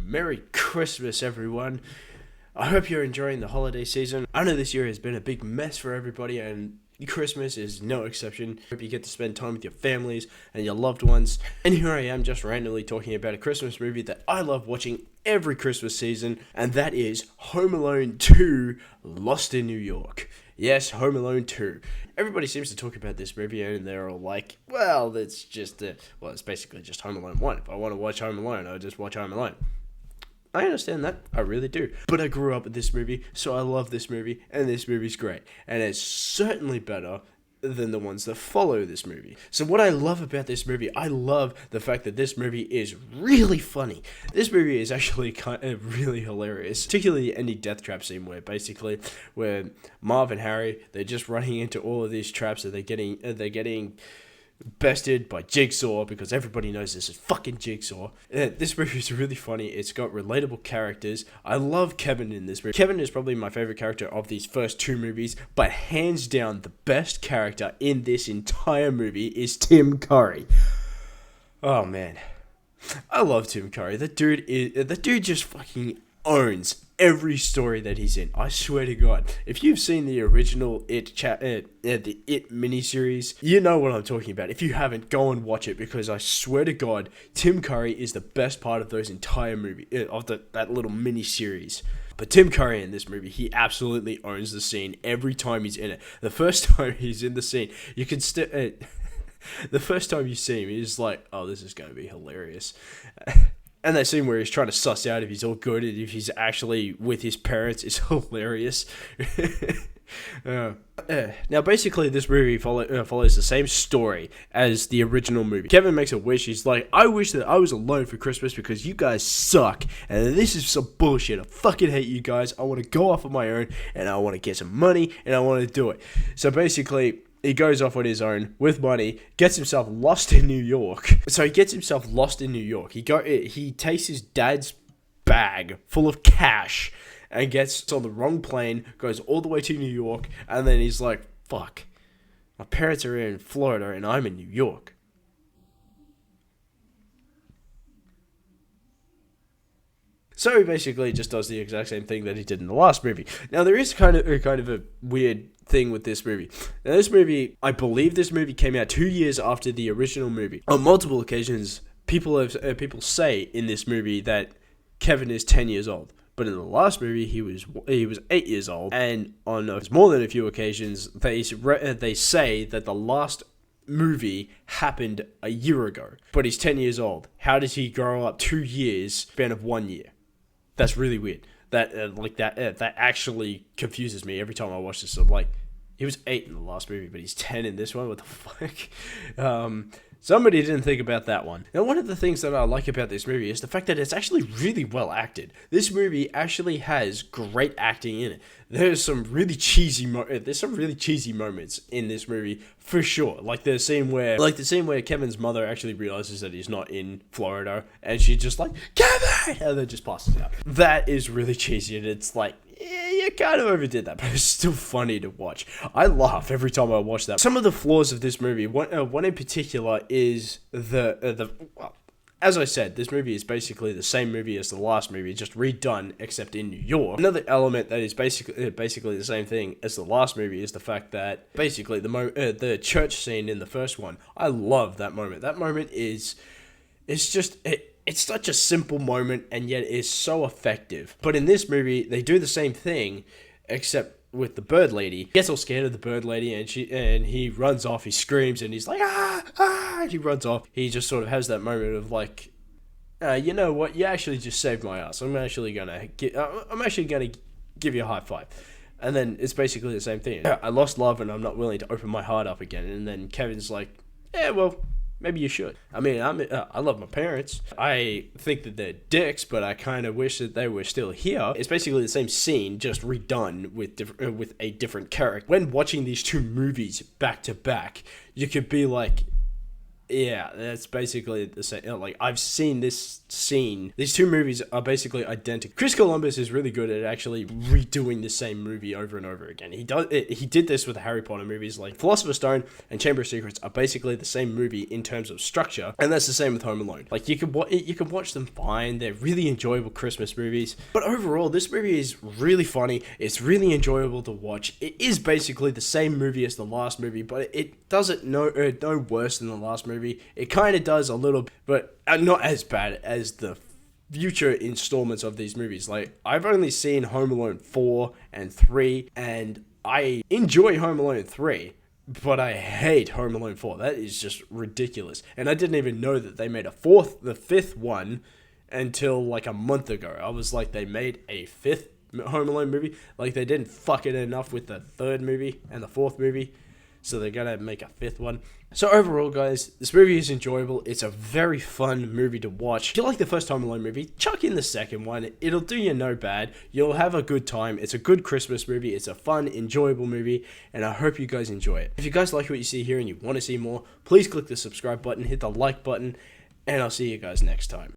Merry Christmas, everyone. I hope you're enjoying the holiday season. I know this year has been a big mess for everybody, and Christmas is no exception. Hope you get to spend time with your families and your loved ones. And here I am just randomly talking about a Christmas movie that I love watching every Christmas season, and that is Home Alone 2, Lost in New York. Yes, Home Alone 2. Everybody seems to talk about this movie and they're all like, well, it's just, it's basically just Home Alone 1. If I want to watch Home Alone, I'll just watch Home Alone. I understand that. I really do. But I grew up with this movie, so I love this movie, and this movie's great. And it's certainly better than the ones that follow this movie. So what I love about this movie, I love the fact that this movie is really funny. This movie is actually kind of really hilarious, particularly the ending death trap scene where Marv and Harry, they're just running into all of these traps and they're getting bested by Jigsaw, because everybody knows this is fucking Jigsaw. This movie is really funny. It's got relatable characters. I love Kevin in this movie. Kevin is probably my favorite character of these first two movies, but hands down the best character in this entire movie is Tim Curry. Oh man, I love Tim Curry. The dude just fucking owns every story that he's in. I swear to God, if you've seen the original the It miniseries, you know what I'm talking about. If you haven't, go and watch it, because I swear to God, Tim Curry is the best part of those entire movie that little miniseries. But Tim Curry in this movie, he absolutely owns the scene every time he's in it. The first time he's in the scene, you can the first time you see him, he's like, oh, this is going to be hilarious. And that scene where he's trying to suss out if he's all good and if he's actually with his parents is hilarious. Now, basically, this movie follows the same story as the original movie. Kevin makes a wish. He's like, I wish that I was alone for Christmas because you guys suck. And this is some bullshit. I fucking hate you guys. I want to go off on my own and I want to get some money and I want to do it. So basically, he goes off on his own with money, gets himself lost in New York. So he gets himself lost in New York. He takes his dad's bag full of cash and gets on the wrong plane, goes all the way to New York, and then he's like, fuck, my parents are in Florida and I'm in New York. So he basically just does the exact same thing that he did in the last movie. Now, there is kind of a weird thing with this movie. Now, this movie, I believe this movie came out 2 years after the original movie. On multiple occasions, people say in this movie that Kevin is 10 years old. But in the last movie, he was 8 years old. And on more than a few occasions, they say that the last movie happened a year ago. But he's 10 years old. How did he grow up 2 years span of 1 year? That's really weird. That actually confuses me every time I watch this. So, like, he was 8 in the last movie, but he's 10 in this one. What the fuck? Somebody didn't think about that one. Now, one of the things that I like about this movie is the fact that it's actually really well acted. This movie actually has great acting in it. There's some really cheesy moments in this movie for sure. Like the scene where Kevin's mother actually realizes that he's not in Florida, and she's just like, Kevin, and then just passes out. That is really cheesy, and it's like, yeah, you kind of overdid that, but it's still funny to watch. I laugh every time I watch that. Some of the flaws of this movie, one in particular is as I said, this movie is basically the same movie as the last movie, just redone, except in New York. Another element that is basically the same thing as the last movie is the fact that basically the church scene in the first one, I love that moment. That moment it's such a simple moment, and yet it's so effective. But in this movie, they do the same thing, except with the bird lady. He gets all scared of the bird lady, and he runs off. He screams, and he's like, and he runs off. He just sort of has that moment of like, you know what? You actually just saved my ass. I'm actually gonna give you a high five. And then it's basically the same thing. I lost love, and I'm not willing to open my heart up again. And then Kevin's like, yeah, well, maybe you should. I mean, I love my parents. I think that they're dicks, but I kind of wish that they were still here. It's basically the same scene, just redone with a different character. When watching these two movies back to back, you could be like, Yeah, that's basically the same. Like, I've seen this scene. These two movies are basically identical. Chris Columbus is really good at actually redoing the same movie over and over again. He did this with the Harry Potter movies. Like, Philosopher's Stone and Chamber of Secrets are basically the same movie in terms of structure, and that's the same with Home Alone. Like, you can watch them fine. They're really enjoyable Christmas movies. But overall, this movie is really funny. It's really enjoyable to watch. It is basically the same movie as the last movie, but it doesn't no worse than the last movie. It kind of does a little, but not as bad as the future installments of these movies. Like, I've only seen Home Alone 4 and 3, and I enjoy Home Alone 3, but I hate Home Alone 4. That is just ridiculous. And I didn't even know that they made the fifth one until like a month ago. I was like, they made a fifth Home Alone movie? Like, they didn't fuck it enough with the third movie and the fourth movie, so they're gonna make a fifth one. So overall, guys, this movie is enjoyable. It's a very fun movie to watch. If you like the first Home Alone movie, chuck in the second one. It'll do you no bad. You'll have a good time. It's a good Christmas movie. It's a fun, enjoyable movie, and I hope you guys enjoy it. If you guys like what you see here and you want to see more, please click the subscribe button, hit the like button, and I'll see you guys next time.